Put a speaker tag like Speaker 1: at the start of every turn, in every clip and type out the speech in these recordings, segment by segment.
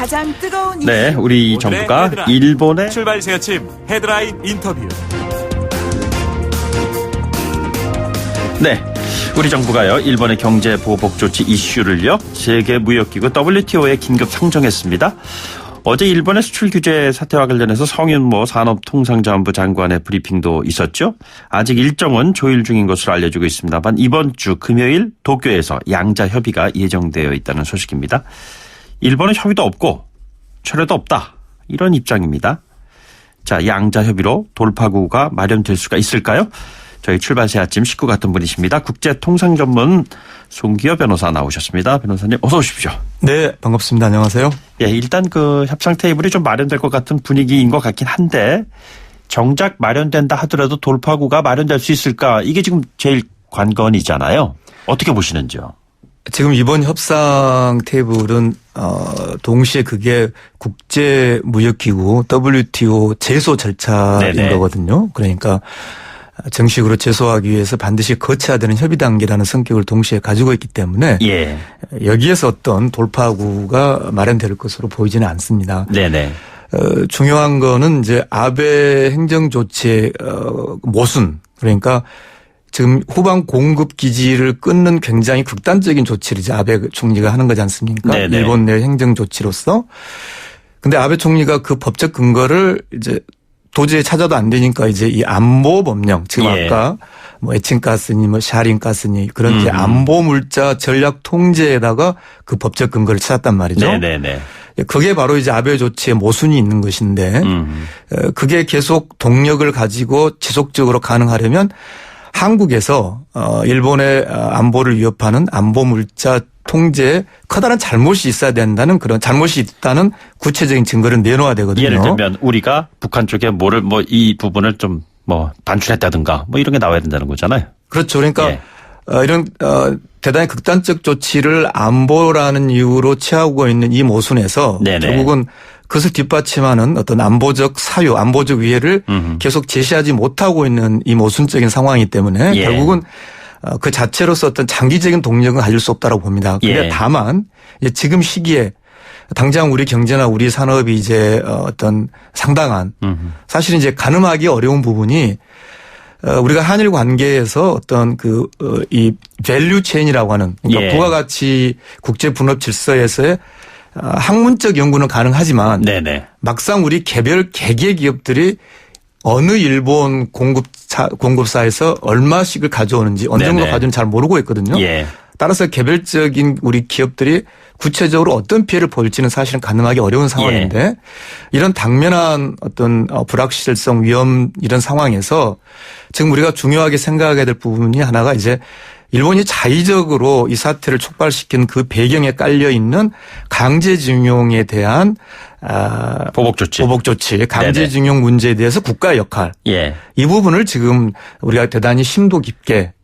Speaker 1: 가장 뜨거운 이슈.
Speaker 2: 네, 우리 정부가
Speaker 3: 헤드라인.
Speaker 2: 일본의
Speaker 3: 출발 새 아침 헤드라인 인터뷰.
Speaker 2: 네, 우리 정부가요 일본의 경제 보복 조치 이슈를요 세계 무역기구 WTO에 긴급 상정했습니다. 어제 일본의 수출 규제 사태와 관련해서 성윤모 산업통상자원부 장관의 브리핑도 있었죠. 아직 일정은 조율 중인 것으로 알려지고 있습니다만 이번 주 금요일 도쿄에서 양자 협의가 예정되어 있다는 소식입니다. 일본은 협의도 없고 철회도 없다. 이런 입장입니다. 자, 양자 협의로 돌파구가 마련될 수가 있을까요? 저희 출발 새 아침 식구 같은 분이십니다. 국제통상 전문 송기호 변호사 나오셨습니다. 변호사님 어서 오십시오.
Speaker 4: 네, 반갑습니다. 안녕하세요.
Speaker 2: 예, 일단 그 협상 테이블이 좀 마련될 것 같은 분위기인 것 같긴 한데 정작 마련된다 하더라도 돌파구가 마련될 수 있을까? 이게 지금 제일 관건이잖아요. 어떻게 보시는지요?
Speaker 4: 지금 이번 협상 테이블은 동시에 그게 국제무역기구 WTO 제소 절차인
Speaker 2: 네네.
Speaker 4: 거거든요. 그러니까 정식으로 제소하기 위해서 반드시 거쳐야 되는 협의 단계라는 성격을 동시에 가지고 있기 때문에
Speaker 2: 예.
Speaker 4: 여기에서 어떤 돌파구가 마련될 것으로 보이지는 않습니다.
Speaker 2: 네네.
Speaker 4: 중요한 거는 이제 아베 행정 조치의 모순, 그러니까 지금 후방 공급 기지를 끊는 굉장히 극단적인 조치를 이제 아베 총리가 하는 거지 않습니까?
Speaker 2: 네네.
Speaker 4: 일본 내 행정 조치로서. 근데 아베 총리가 그 법적 근거를 이제 도저히 찾아도 안 되니까 이제 이 안보 법령, 지금
Speaker 2: 예.
Speaker 4: 아까 뭐 에칭가스니 뭐 샤린가스니 그런 이제 안보 물자 전략 통제에다가 그 법적 근거를 찾았단 말이죠.
Speaker 2: 네네네.
Speaker 4: 그게 바로 이제 아베 조치의 모순이 있는 것인데 그게 계속 동력을 가지고 지속적으로 가능하려면 한국에서 일본의 안보를 위협하는 안보 물자 통제에 커다란 잘못이 있어야 된다는 그런 잘못이 있다는 구체적인 증거를 내놓아야 되거든요.
Speaker 2: 예를 들면 우리가 북한 쪽에 뭐를 이 부분을 좀 단출했다든가 이런 게 나와야 된다는 거잖아요.
Speaker 4: 그렇죠. 그러니까
Speaker 2: 예.
Speaker 4: 이런 대단히 극단적 조치를 안보라는 이유로 취하고 있는 이 모순에서
Speaker 2: 네네.
Speaker 4: 결국은 그것을 뒷받침하는 어떤 안보적 사유, 안보적 위해를 계속 제시하지 못하고 있는 이 모순적인 상황이기 때문에
Speaker 2: 예.
Speaker 4: 결국은 그 자체로서 어떤 장기적인 동력은 가질 수 없다고 봅니다. 그런데
Speaker 2: 예.
Speaker 4: 다만 지금 시기에 당장 우리 경제나 우리 산업이 이제 어떤 상당한 사실은 이제 가늠하기 어려운 부분이 우리가 한일 관계에서 어떤 이 밸류 체인이라고 하는 그러니까
Speaker 2: 예.
Speaker 4: 부가가치 국제 분업 질서에서의 학문적 연구는 가능하지만
Speaker 2: 네네.
Speaker 4: 막상 우리 개별 개개 기업들이 어느 일본 공급사에서 얼마씩을 가져오는지 어느 정도
Speaker 2: 네네.
Speaker 4: 가져오는지 잘 모르고 있거든요.
Speaker 2: 예.
Speaker 4: 따라서 개별적인 우리 기업들이 구체적으로 어떤 피해를 볼지는 사실은 가늠하기 어려운 상황인데
Speaker 2: 예.
Speaker 4: 이런 당면한 어떤 불확실성 위험 이런 상황에서 지금 우리가 중요하게 생각해야 될 부분이 하나가 이제 일본이 자의적으로 이 사태를 촉발시킨 그 배경에 깔려 있는 강제징용에 대한
Speaker 2: 보복 조치.
Speaker 4: 강제징용 문제에 대해서 국가의 역할.
Speaker 2: 예.
Speaker 4: 이 부분을 지금 우리가 대단히 심도 깊게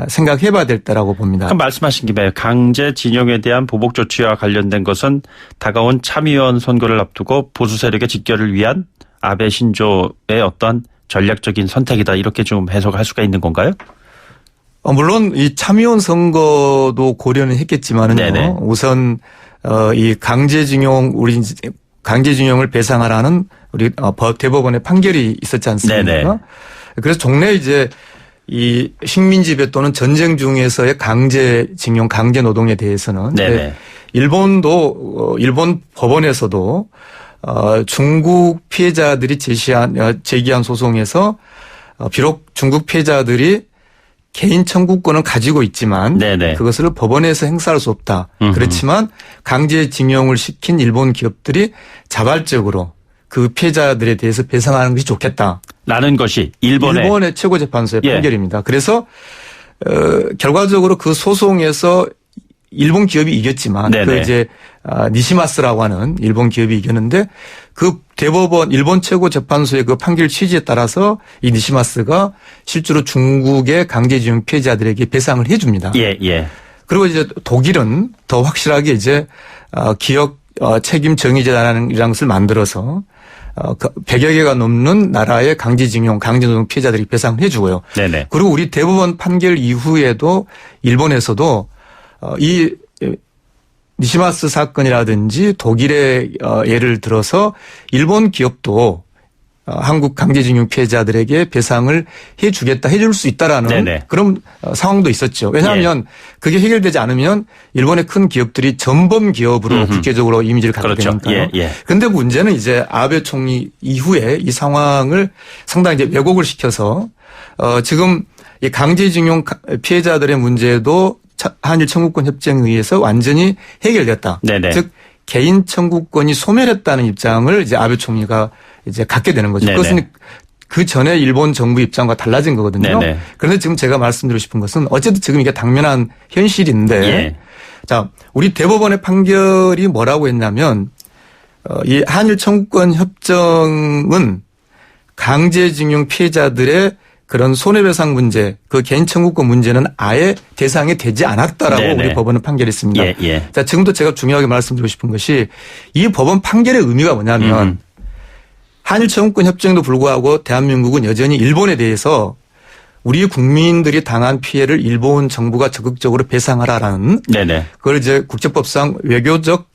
Speaker 4: 생각해 봐야 될 때라고 봅니다.
Speaker 2: 그럼 말씀하신 김에 강제징용에 대한 보복 조치와 관련된 것은 다가온 참의원 선거를 앞두고 보수 세력의 직결을 위한 아베 신조의 어떤 전략적인 선택이다 이렇게 좀 해석할 수가 있는 건가요?
Speaker 4: 물론 이 참의원 선거도 고려는 했겠지만은요.
Speaker 2: 네네.
Speaker 4: 우선 이 강제징용을 배상하라는 우리 대법원의 판결이 있었지 않습니까?
Speaker 2: 네네.
Speaker 4: 그래서 종래 이제 이 식민지배 또는 전쟁 중에서의 강제징용, 강제노동에 대해서는
Speaker 2: 네네.
Speaker 4: 일본도 일본 법원에서도 중국 피해자들이 제기한 소송에서 비록 중국 피해자들이 개인 청구권은 가지고 있지만
Speaker 2: 네네.
Speaker 4: 그것을 법원에서 행사할 수 없다. 그렇지만 강제징용을 시킨 일본 기업들이 자발적으로 그 피해자들에 대해서 배상하는 것이 좋겠다.
Speaker 2: 라는 것이 일본의
Speaker 4: 최고재판소의
Speaker 2: 예.
Speaker 4: 판결입니다. 그래서 결과적으로 그 소송에서 일본 기업이 이겼지만
Speaker 2: 네네.
Speaker 4: 그 이제 니시마스라고 하는 일본 기업이 이겼는데 그 대법원 일본 최고재판소의 그 판결 취지에 따라서 이 니시마스가 실제로 중국의 강제징용 피해자들에게 배상을 해 줍니다.
Speaker 2: 예, 예.
Speaker 4: 그리고 이제 독일은 더 확실하게 이제 기업 책임 정의재단이라는 것을 만들어서 100여 개가 넘는 나라의 강제징용, 강제노동 피해자들이 배상을 해 주고요.
Speaker 2: 네네.
Speaker 4: 그리고 우리 대법원 판결 이후에도 일본에서도 이 니시마스 사건이라든지 독일의 예를 들어서 일본 기업도 한국 강제징용 피해자들에게 배상을 해줄 수 있다라는
Speaker 2: 네네.
Speaker 4: 그런 상황도 있었죠. 왜냐하면 그게 해결되지 않으면 일본의 큰 기업들이 전범 기업으로 국제적으로 이미지를 갖게
Speaker 2: 그렇죠.
Speaker 4: 되니까요.
Speaker 2: 예.
Speaker 4: 그런데 문제는 이제 아베 총리 이후에 이 상황을 상당히 이제 왜곡을 시켜서 지금 이 강제징용 피해자들의 문제도 한일 청구권 협정에 의해서 완전히 해결됐다.
Speaker 2: 네네.
Speaker 4: 즉 개인 청구권이 소멸했다는 입장을 이제 아베 총리가 이제 갖게 되는 거죠.
Speaker 2: 네네.
Speaker 4: 그것은 그 전에 일본 정부 입장과 달라진 거거든요.
Speaker 2: 네네.
Speaker 4: 그런데 지금 제가 말씀드리고 싶은 것은 어쨌든 지금 이게 당면한 현실인데
Speaker 2: 예.
Speaker 4: 자, 우리 대법원의 판결이 뭐라고 했냐면 이 한일 청구권 협정은 강제징용 피해자들의 그런 손해배상 문제, 그 개인 청구권 문제는 아예 대상이 되지 않았다라고
Speaker 2: 네네.
Speaker 4: 우리 법원은 판결했습니다.
Speaker 2: 예, 예.
Speaker 4: 자, 지금도 제가 중요하게 말씀드리고 싶은 것이 이 법원 판결의 의미가 뭐냐면 한일 청구권 협정에도 불구하고 대한민국은 여전히 일본에 대해서 우리 국민들이 당한 피해를 일본 정부가 적극적으로 배상하라라는
Speaker 2: 네네.
Speaker 4: 그걸 이제 국제법상 외교적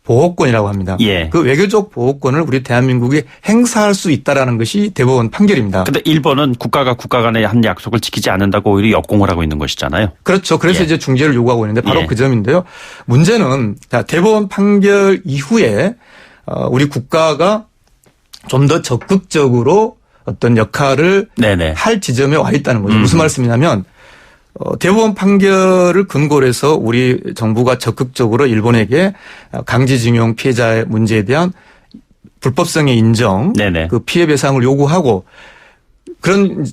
Speaker 4: 보호권이라고 합니다.
Speaker 2: 예.
Speaker 4: 그 외교적 보호권을 우리 대한민국이 행사할 수 있다라는 것이 대법원 판결입니다.
Speaker 2: 근데 일본은 국가가 국가 간의 한 약속을 지키지 않는다고 오히려 역공을 하고 있는 것이잖아요.
Speaker 4: 그렇죠. 그래서
Speaker 2: 예.
Speaker 4: 이제 중재를 요구하고 있는데 바로
Speaker 2: 예.
Speaker 4: 그 점인데요. 문제는 자, 대법원 판결 이후에 우리 국가가 좀 더 적극적으로 어떤 역할을
Speaker 2: 네네.
Speaker 4: 할 지점에 와 있다는 거죠. 무슨 말씀이냐면 대법원 판결을 근거로 해서 우리 정부가 적극적으로 일본에게 강제징용 피해자의 문제에 대한 불법성의 인정,
Speaker 2: 네네.
Speaker 4: 그 피해 배상을 요구하고 그런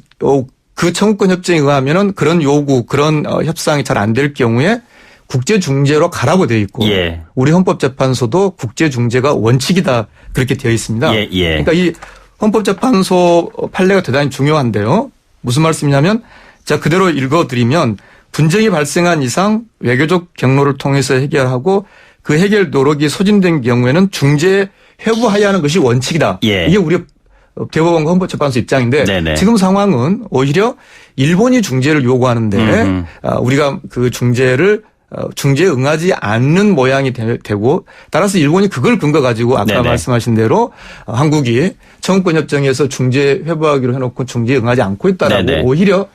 Speaker 4: 그 청구권 협정에 의하면은 그런 요구, 그런 협상이 잘 안 될 경우에 국제 중재로 가라고 되어 있고
Speaker 2: 예.
Speaker 4: 우리 헌법재판소도 국제 중재가 원칙이다 그렇게 되어 있습니다.
Speaker 2: 예, 예.
Speaker 4: 그러니까 이 헌법재판소 판례가 대단히 중요한데요. 무슨 말씀이냐면 자 그대로 읽어드리면 분쟁이 발생한 이상 외교적 경로를 통해서 해결하고 그 해결 노력이 소진된 경우에는 중재에 회부하여야 하는 것이 원칙이다.
Speaker 2: 예.
Speaker 4: 이게 우리 대법원과 헌법재판소 입장인데
Speaker 2: 네네. 지금
Speaker 4: 지금 상황은 오히려 일본이 중재를 요구하는데 우리가 그 중재에 응하지 않는 모양이 되고 따라서 일본이 그걸 근거 가지고 아까
Speaker 2: 네네.
Speaker 4: 말씀하신 대로 한국이 청구권 협정에서 중재 회부하기로 해놓고 중재에 응하지 않고 있다라고
Speaker 2: 네네.
Speaker 4: 오히려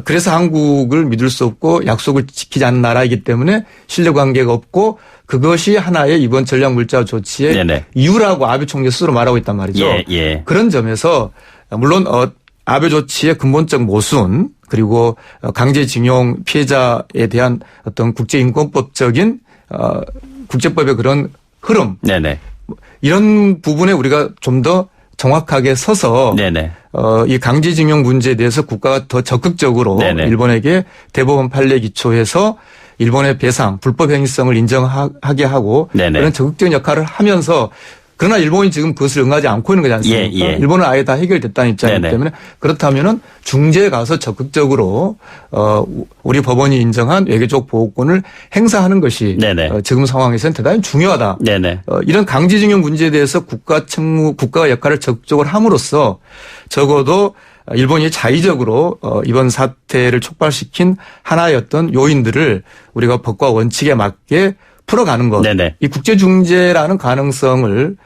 Speaker 4: 그래서 한국을 믿을 수 없고 약속을 지키지 않는 나라이기 때문에 신뢰관계가 없고 그것이 하나의 이번 전략물자 조치의
Speaker 2: 네네.
Speaker 4: 이유라고 아베 총리 스스로 말하고 있단 말이죠.
Speaker 2: 예, 예.
Speaker 4: 그런 점에서 물론 아베 조치의 근본적 모순 그리고 강제징용 피해자에 대한 어떤 국제인권법적인 국제법의 그런 흐름
Speaker 2: 네네.
Speaker 4: 이런 부분에 우리가 좀 더 정확하게 서서
Speaker 2: 네네.
Speaker 4: 이 강제징용 문제에 대해서 국가가 더 적극적으로
Speaker 2: 네네.
Speaker 4: 일본에게 대법원 판례 기초해서 일본의 배상 불법 행위성을 인정하게 하고
Speaker 2: 네네.
Speaker 4: 그런 적극적인 역할을 하면서 그러나 일본이 지금 그것을 응하지 않고 있는 거지 않습니까?
Speaker 2: 예, 예.
Speaker 4: 일본은 아예 다 해결됐다는 입장이기
Speaker 2: 네네.
Speaker 4: 때문에 그렇다면은 중재에 가서 적극적으로 우리 법원이 인정한 외교적 보호권을 행사하는 것이
Speaker 2: 네네.
Speaker 4: 지금 상황에서는 대단히 중요하다.
Speaker 2: 네네.
Speaker 4: 이런 강제징용 문제에 대해서 국가가 역할을 적극적으로 함으로써 적어도 일본이 자의적으로 이번 사태를 촉발시킨 하나의 어떤 요인들을 우리가 법과 원칙에 맞게 풀어가는 것.
Speaker 2: 네네.
Speaker 4: 이 국제중재라는 가능성을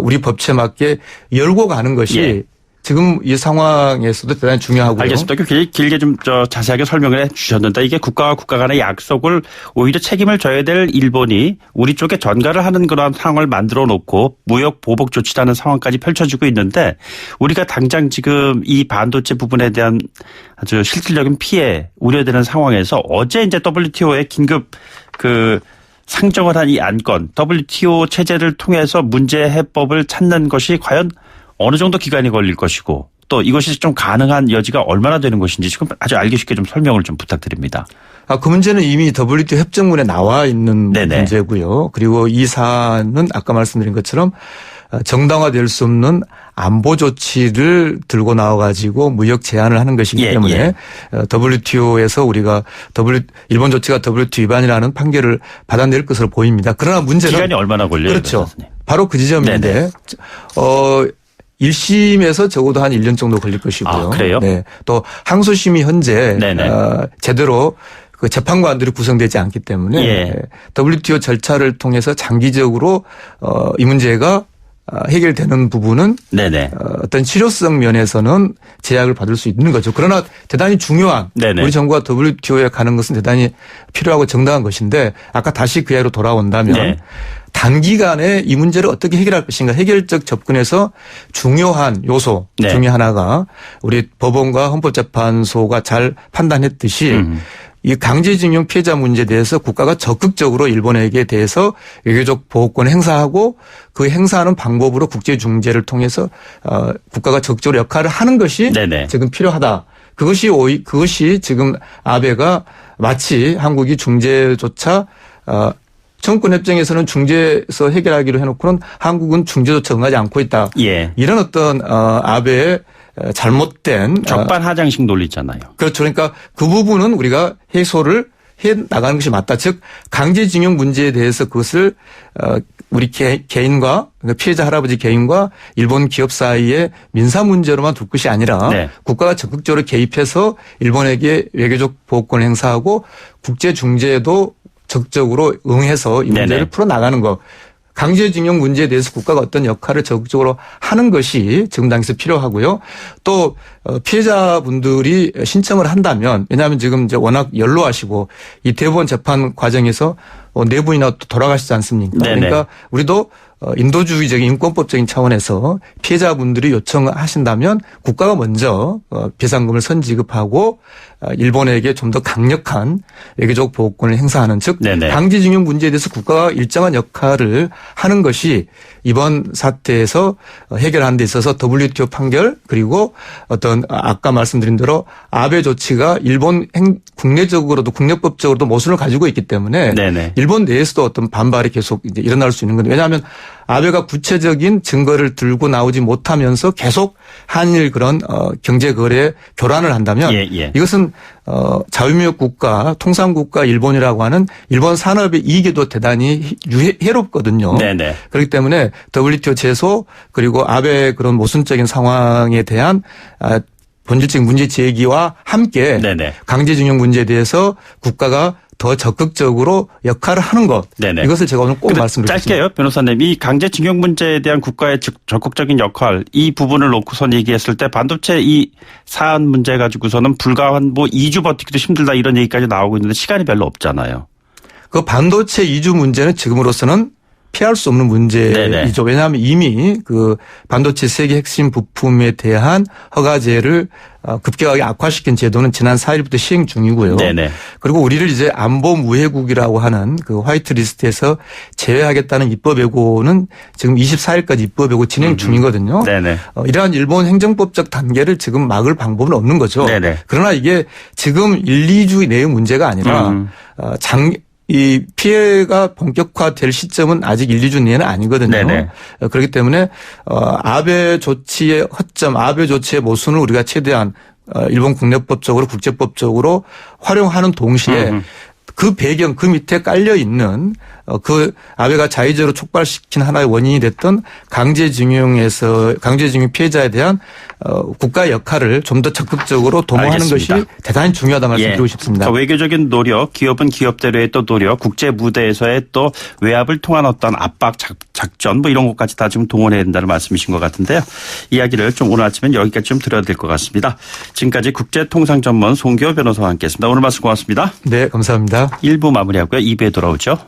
Speaker 4: 우리 법치에 맞게 열고 가는 것이
Speaker 2: 예.
Speaker 4: 지금 이 상황에서도 대단히 중요하고요.
Speaker 2: 알겠습니다. 길게 좀 자세하게 설명을 해 주셨는데 이게 국가와 국가 간의 약속을 오히려 책임을 져야 될 일본이 우리 쪽에 전가를 하는 그런 상황을 만들어 놓고 무역 보복 조치라는 상황까지 펼쳐지고 있는데 우리가 당장 지금 이 반도체 부분에 대한 아주 실질적인 피해 우려되는 상황에서 어제 이제 WTO의 긴급 상정을 한 이 안건 WTO 체제를 통해서 문제 해법을 찾는 것이 과연 어느 정도 기간이 걸릴 것이고 또 이것이 좀 가능한 여지가 얼마나 되는 것인지 지금 아주 알기 쉽게 좀 설명을 좀 부탁드립니다.
Speaker 4: 그 문제는 이미 WTO 협정문에 나와 있는
Speaker 2: 네네.
Speaker 4: 문제고요. 그리고 이 사안은 아까 말씀드린 것처럼 정당화될 수 없는 안보 조치를 들고 나와가지고 무역 제한을 하는 것이기
Speaker 2: 예,
Speaker 4: 때문에
Speaker 2: 예.
Speaker 4: WTO에서 우리가 일본 조치가 WTO 위반이라는 판결을 받아낼 것으로 보입니다. 그러나 문제는
Speaker 2: 기간이 얼마나 걸려요?
Speaker 4: 그렇죠.
Speaker 2: 교수님?
Speaker 4: 바로 그 지점인데 1심에서 적어도 한 1년 정도 걸릴 것이고요.
Speaker 2: 아, 그래요?
Speaker 4: 네. 또 항소심이 현재
Speaker 2: 네네.
Speaker 4: 제대로 그 재판관들이 구성되지 않기 때문에
Speaker 2: 예.
Speaker 4: WTO 절차를 통해서 장기적으로 이 문제가 해결되는 부분은
Speaker 2: 네네.
Speaker 4: 어떤 실효성 면에서는 제약을 받을 수 있는 거죠. 그러나 대단히 중요한
Speaker 2: 네네.
Speaker 4: 우리 정부가 WTO에 가는 것은 대단히 필요하고 정당한 것인데 아까 다시 그 이야기로 돌아온다면
Speaker 2: 네.
Speaker 4: 단기간에 이 문제를 어떻게 해결할 것인가 해결적 접근에서 중요한 요소
Speaker 2: 네.
Speaker 4: 중에 하나가 우리 법원과 헌법재판소가 잘 판단했듯이 이 강제징용 피해자 문제에 대해서 국가가 적극적으로 일본에게 대해서 외교적 보호권을 행사하고 그 행사하는 방법으로 국제중재를 통해서 국가가 적극적으로 역할을 하는 것이
Speaker 2: 네네.
Speaker 4: 지금 필요하다. 그것이 지금 아베가 마치 한국이 중재조차 청구권 협정에서는 중재에서 해결하기로 해놓고는 한국은 중재조차 응하지 않고 있다.
Speaker 2: 예.
Speaker 4: 이런 어떤 아베의 잘못된
Speaker 2: 적반하장식 논리잖아요.
Speaker 4: 그렇죠. 그러니까 그 부분은 우리가 해소를 해 나가는 것이 맞다. 즉 강제징용 문제에 대해서 그것을 우리 개인과 피해자 할아버지 개인과 일본 기업 사이의 민사 문제로만 둘 것이 아니라
Speaker 2: 네.
Speaker 4: 국가가 적극적으로 개입해서 일본에게 외교적 보호권을 행사하고 국제 중재에도 적극적으로 응해서 이 문제를
Speaker 2: 네네.
Speaker 4: 풀어나가는 것. 강제징용 문제에 대해서 국가가 어떤 역할을 적극적으로 하는 것이 지금 당시에 필요하고요. 또 피해자분들이 신청을 한다면 왜냐하면 지금 이제 워낙 연로하시고 이 대법원 재판 과정에서 네 분이나 또 돌아가시지 않습니까?
Speaker 2: 네네.
Speaker 4: 그러니까 우리도 인도주의적인 인권법적인 차원에서 피해자분들이 요청하신다면 국가가 먼저 배상금을 선지급하고 일본에게 좀 더 강력한 외교적 보호권을 행사하는 즉
Speaker 2: 네네.
Speaker 4: 강제징용 문제에 대해서 국가가 일정한 역할을 하는 것이 이번 사태에서 해결하는 데 있어서 WTO 판결 그리고 어떤 아까 말씀드린 대로 아베 조치가 일본 국내적으로도 국내법적으로도 모순을 가지고 있기 때문에
Speaker 2: 네네.
Speaker 4: 일본 내에서도 어떤 반발이 계속 이제 일어날 수 있는 건데 왜냐하면 아베가 구체적인 증거를 들고 나오지 못하면서 계속 한일 그런 경제 거래 교란을 한다면
Speaker 2: 예.
Speaker 4: 이것은 자유무역 국가, 통상국가 일본이라고 하는 일본 산업의 이익에도 대단히 해롭거든요.
Speaker 2: 네네.
Speaker 4: 그렇기 때문에 WTO 제소 그리고 아베 그런 모순적인 상황에 대한 본질적인 문제 제기와 함께
Speaker 2: 네네.
Speaker 4: 강제징용 문제에 대해서 국가가 더 적극적으로 역할을 하는 것.
Speaker 2: 네네.
Speaker 4: 이것을 제가 오늘 꼭 말씀드리겠습니다.
Speaker 2: 짧게요, 변호사님. 이 강제징용 문제에 대한 국가의 적극적인 역할 이 부분을 놓고선 얘기했을 때 반도체 이 사안 문제 가지고서는 불과 한 2주 버티기도 힘들다 이런 얘기까지 나오고 있는데 시간이 별로 없잖아요.
Speaker 4: 그 반도체 이주 문제는 지금으로서는 피할 수 없는 문제이죠.
Speaker 2: 네네.
Speaker 4: 왜냐하면 이미 그 반도체 세계 핵심 부품에 대한 허가제를 급격하게 악화시킨 제도는 지난 4일부터 시행 중이고요.
Speaker 2: 네네.
Speaker 4: 그리고 우리를 이제 안보 무해국이라고 하는 그 화이트 리스트에서 제외하겠다는 입법 예고는 지금 24일까지 입법 예고 진행 중이거든요.
Speaker 2: 네네.
Speaker 4: 이러한 일본 행정법적 단계를 지금 막을 방법은 없는 거죠.
Speaker 2: 네네.
Speaker 4: 그러나 이게 지금 1, 2주 내의 문제가 아니라 이 피해가 본격화될 시점은 아직 1, 2주 내는 아니거든요.
Speaker 2: 네네.
Speaker 4: 그렇기 때문에 아베 조치의 허점, 아베 조치의 모순을 우리가 최대한 일본 국내법적으로 국제법적으로 활용하는 동시에 그 배경, 그 밑에 깔려 있는 그 아베가 자의적으로 촉발시킨 하나의 원인이 됐던 강제징용 피해자에 대한 국가의 역할을 좀 더 적극적으로 도모하는
Speaker 2: 알겠습니다.
Speaker 4: 것이 대단히 중요하다 말씀드리고 싶습니다.
Speaker 2: 그러니까 외교적인 노력, 기업은 기업대로의 또 노력, 국제 무대에서의 또 외압을 통한 어떤 압박 작전 이런 것까지 다 지금 동원해야 된다는 말씀이신 것 같은데요. 이야기를 좀 오늘 아침엔 여기까지 좀 드려야 될 것 같습니다. 지금까지 국제통상 전문 송기호 변호사와 함께했습니다. 오늘 말씀 고맙습니다.
Speaker 4: 네, 감사합니다.
Speaker 2: 1부 마무리하고요. 2부에 돌아오죠.